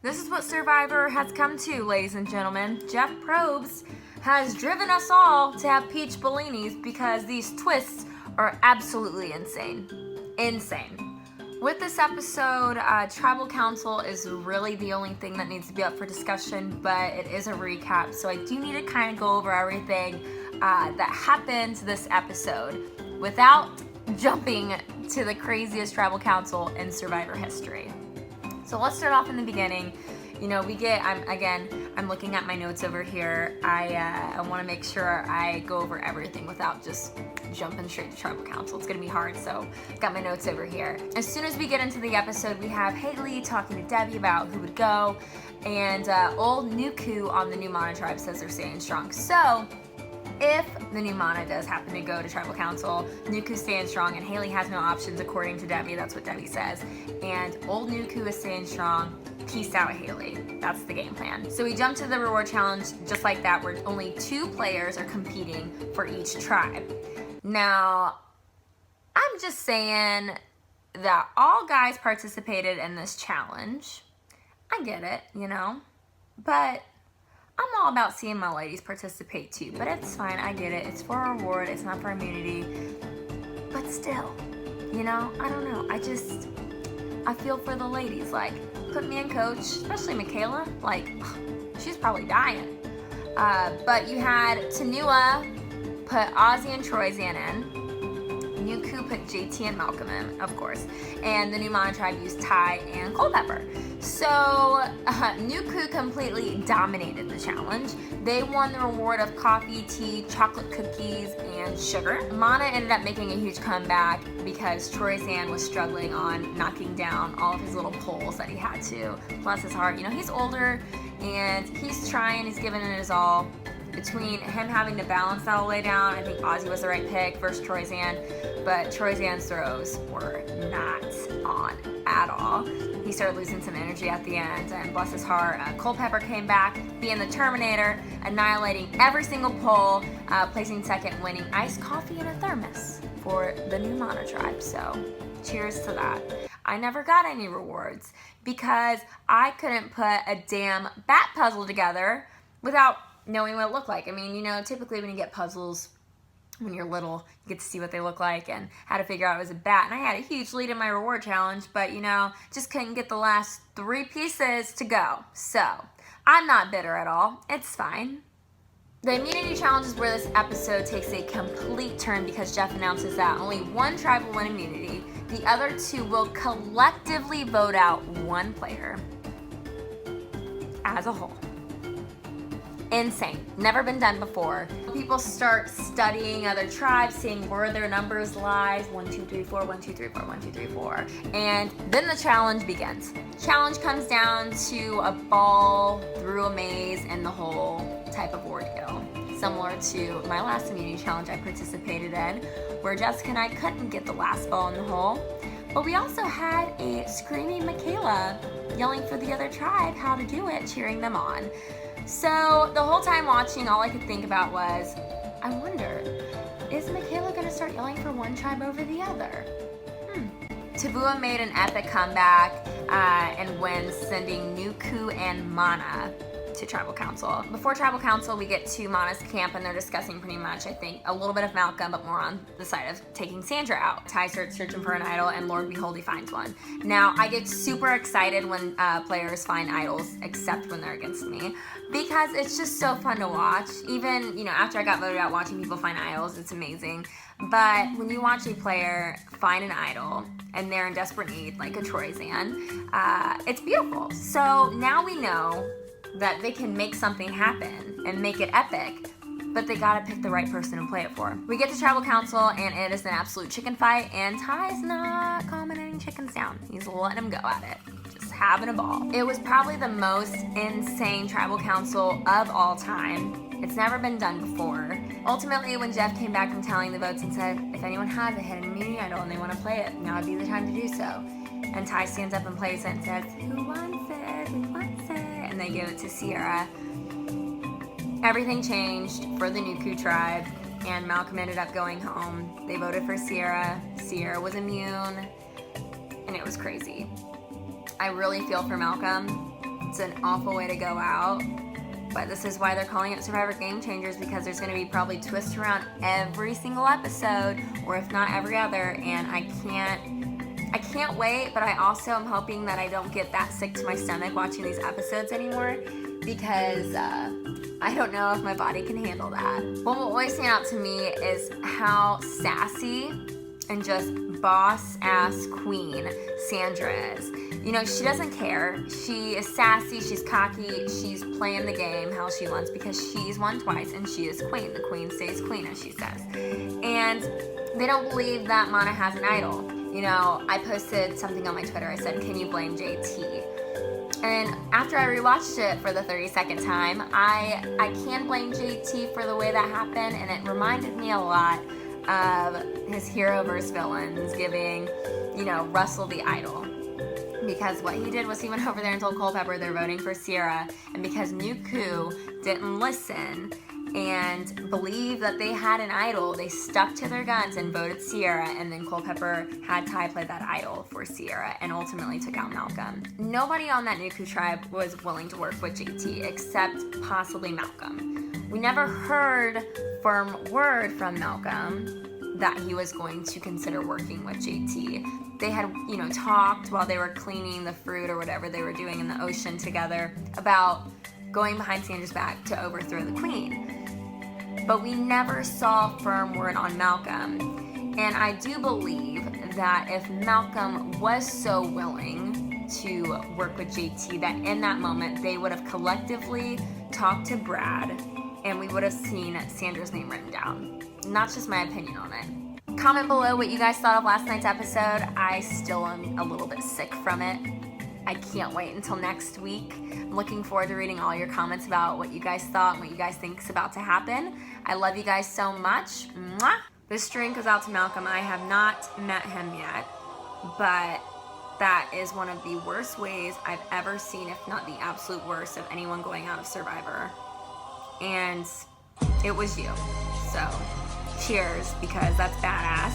This is what Survivor has come to, ladies and gentlemen. Jeff Probst has driven us all to have peach bellinis because these twists are absolutely insane. Insane. With this episode, Tribal Council is really the only thing that needs to be up for discussion, but it is a recap, so I do need to kind of go over everything that happened this episode without jumping to the craziest Tribal Council in Survivor history. So let's start off in the beginning. You know, I'm looking at my notes over here. I want to make sure I go over everything without just jumping straight to Tribal Council. It's going to be hard, so I've got my notes over here. As soon as we get into the episode, we have Haley talking to Debbie about who would go, and old Nuku on the new Mana tribe says they're staying strong. So if the new Mana does happen to go to Tribal Council, Nuku's staying strong, and Haley has no options according to Debbie. That's what Debbie says. And old Nuku is staying strong. Peace out, Haley. That's the game plan. So we jump to the reward challenge just like that, where only 2 players are competing for each tribe. Now, I'm just saying that all guys participated in this challenge. I get it, you know, but I'm all about seeing my ladies participate too, but it's fine, I get it. It's for a reward, it's not for immunity. But still, you know, I don't know. I feel for the ladies. Like, put me in, coach, especially Michaela. Like, she's probably dying. But you had Tanua put Ozzy and Troyzan in. Nuku put JT and Malcolm in, of course. And the new Mana tribe used Ty and Culpepper. So Nuku completely dominated the challenge. They won the reward of coffee, tea, chocolate cookies, and sugar. Mana ended up making a huge comeback because Troyzan was struggling on knocking down all of his little poles that he had to. Bless his heart. You know, he's older and he's trying, he's giving it his all. Between him having to balance that all the way down, I think Ozzy was the right pick versus Troyzan, but Troyzan's throws were not on at all. He started losing some energy at the end, and bless his heart, Culpepper came back, being the Terminator, annihilating every single pole, placing second, winning iced coffee in a thermos for the new Mana tribe. So cheers to that. I never got any rewards because I couldn't put a damn bat puzzle together without knowing what it looked like. I mean, you know, typically when you get puzzles when you're little, you get to see what they look like and how to figure out it was a bat. And I had a huge lead in my reward challenge, but you know, just couldn't get the last 3 pieces to go. So I'm not bitter at all. It's fine. The immunity challenge is where this episode takes a complete turn because Jeff announces that only 1 tribe will win immunity. The other 2 will collectively vote out 1 player as a whole. Insane. Never been done before. People start studying other tribes, seeing where their numbers lies. 1, 2, 3, 4, 1, 2, 3, 4, 1, 2, 3, 4. And then the challenge begins. Challenge comes down to a ball through a maze and the whole type of ordeal. Similar to my last immunity challenge I participated in, where Jessica and I couldn't get the last ball in the hole. But we also had a screaming Michaela yelling for the other tribe how to do it, cheering them on. So the whole time watching, all I could think about was, I wonder, is Michaela going to start yelling for one tribe over the other? Tavua made an epic comeback and wins, sending Nuku and Mana to Tribal Council. Before Tribal Council, we get to Mana's camp and they're discussing pretty much, I think, a little bit of Malcolm, but more on the side of taking Sandra out. Ty starts searching for an idol and Lord behold, he finds one. Now, I get super excited when players find idols, except when they're against me, because it's just so fun to watch. Even, you know, after I got voted out, watching people find idols, it's amazing. But when you watch a player find an idol and they're in desperate need, like a Troyzan, it's beautiful. So now we know that they can make something happen and make it epic, but they gotta pick the right person to play it for. We get to Tribal Council and it is an absolute chicken fight, and Ty's not calming any chickens down. He's letting them go at it, just having a ball. It was probably the most insane Tribal Council of all time. It's never been done before. Ultimately, when Jeff came back from tallying the votes and said, if anyone has a hidden immunity idol and they want to play it, now would be the time to do so. And Ty stands up and plays it and says, who wants it? Who wants it? And they give it to Sierra. Everything changed for the Nuku tribe, and Malcolm ended up going home. They voted for Sierra. Sierra was immune, and it was crazy. I really feel for Malcolm. It's an awful way to go out. But this is why they're calling it Survivor Game Changers, because there's going to be probably twists around every single episode, or if not every other, and I can't wait, but I also am hoping that I don't get that sick to my stomach watching these episodes anymore, because I don't know if my body can handle that. What will always stand out to me is how sassy and just boss-ass queen Sandra is. You know, she doesn't care. She is sassy, she's cocky, she's playing the game how she wants because she's won twice and she is queen. The queen stays queen, as she says. And they don't believe that Mana has an idol. You know, I posted something on my Twitter. I said, can you blame JT? And after I rewatched it for the 32nd time, I can blame JT for the way that happened, and it reminded me a lot of his hero versus villains giving, you know, Russell the idol. Because what he did was he went over there and told Culpepper they're voting for Sierra, and because Nuku didn't listen and believe that they had an idol, they stuck to their guns and voted Sierra, and then Culpepper had Ty play that idol for Sierra and ultimately took out Malcolm. Nobody on that Nuku tribe was willing to work with JT except possibly Malcolm. We never heard firm word from Malcolm that he was going to consider working with JT. They had, you know, talked while they were cleaning the fruit or whatever they were doing in the ocean together about going behind Sandra's back to overthrow the queen. But we never saw firm word on Malcolm. And I do believe that if Malcolm was so willing to work with JT, that in that moment they would have collectively talked to Brad and we would have seen Sandra's name written down. And that's just my opinion on it. Comment below what you guys thought of last night's episode. I still am a little bit sick from it. I can't wait until next week. I'm looking forward to reading all your comments about what you guys thought and what you guys think is about to happen. I love you guys so much. Mwah! This drink goes out to Malcolm. I have not met him yet, but that is one of the worst ways I've ever seen, if not the absolute worst, of anyone going out of Survivor. And it was you. So, cheers, because that's badass.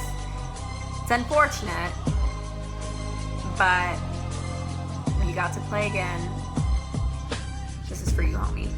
It's unfortunate, but you got to play again. This is for you, homie.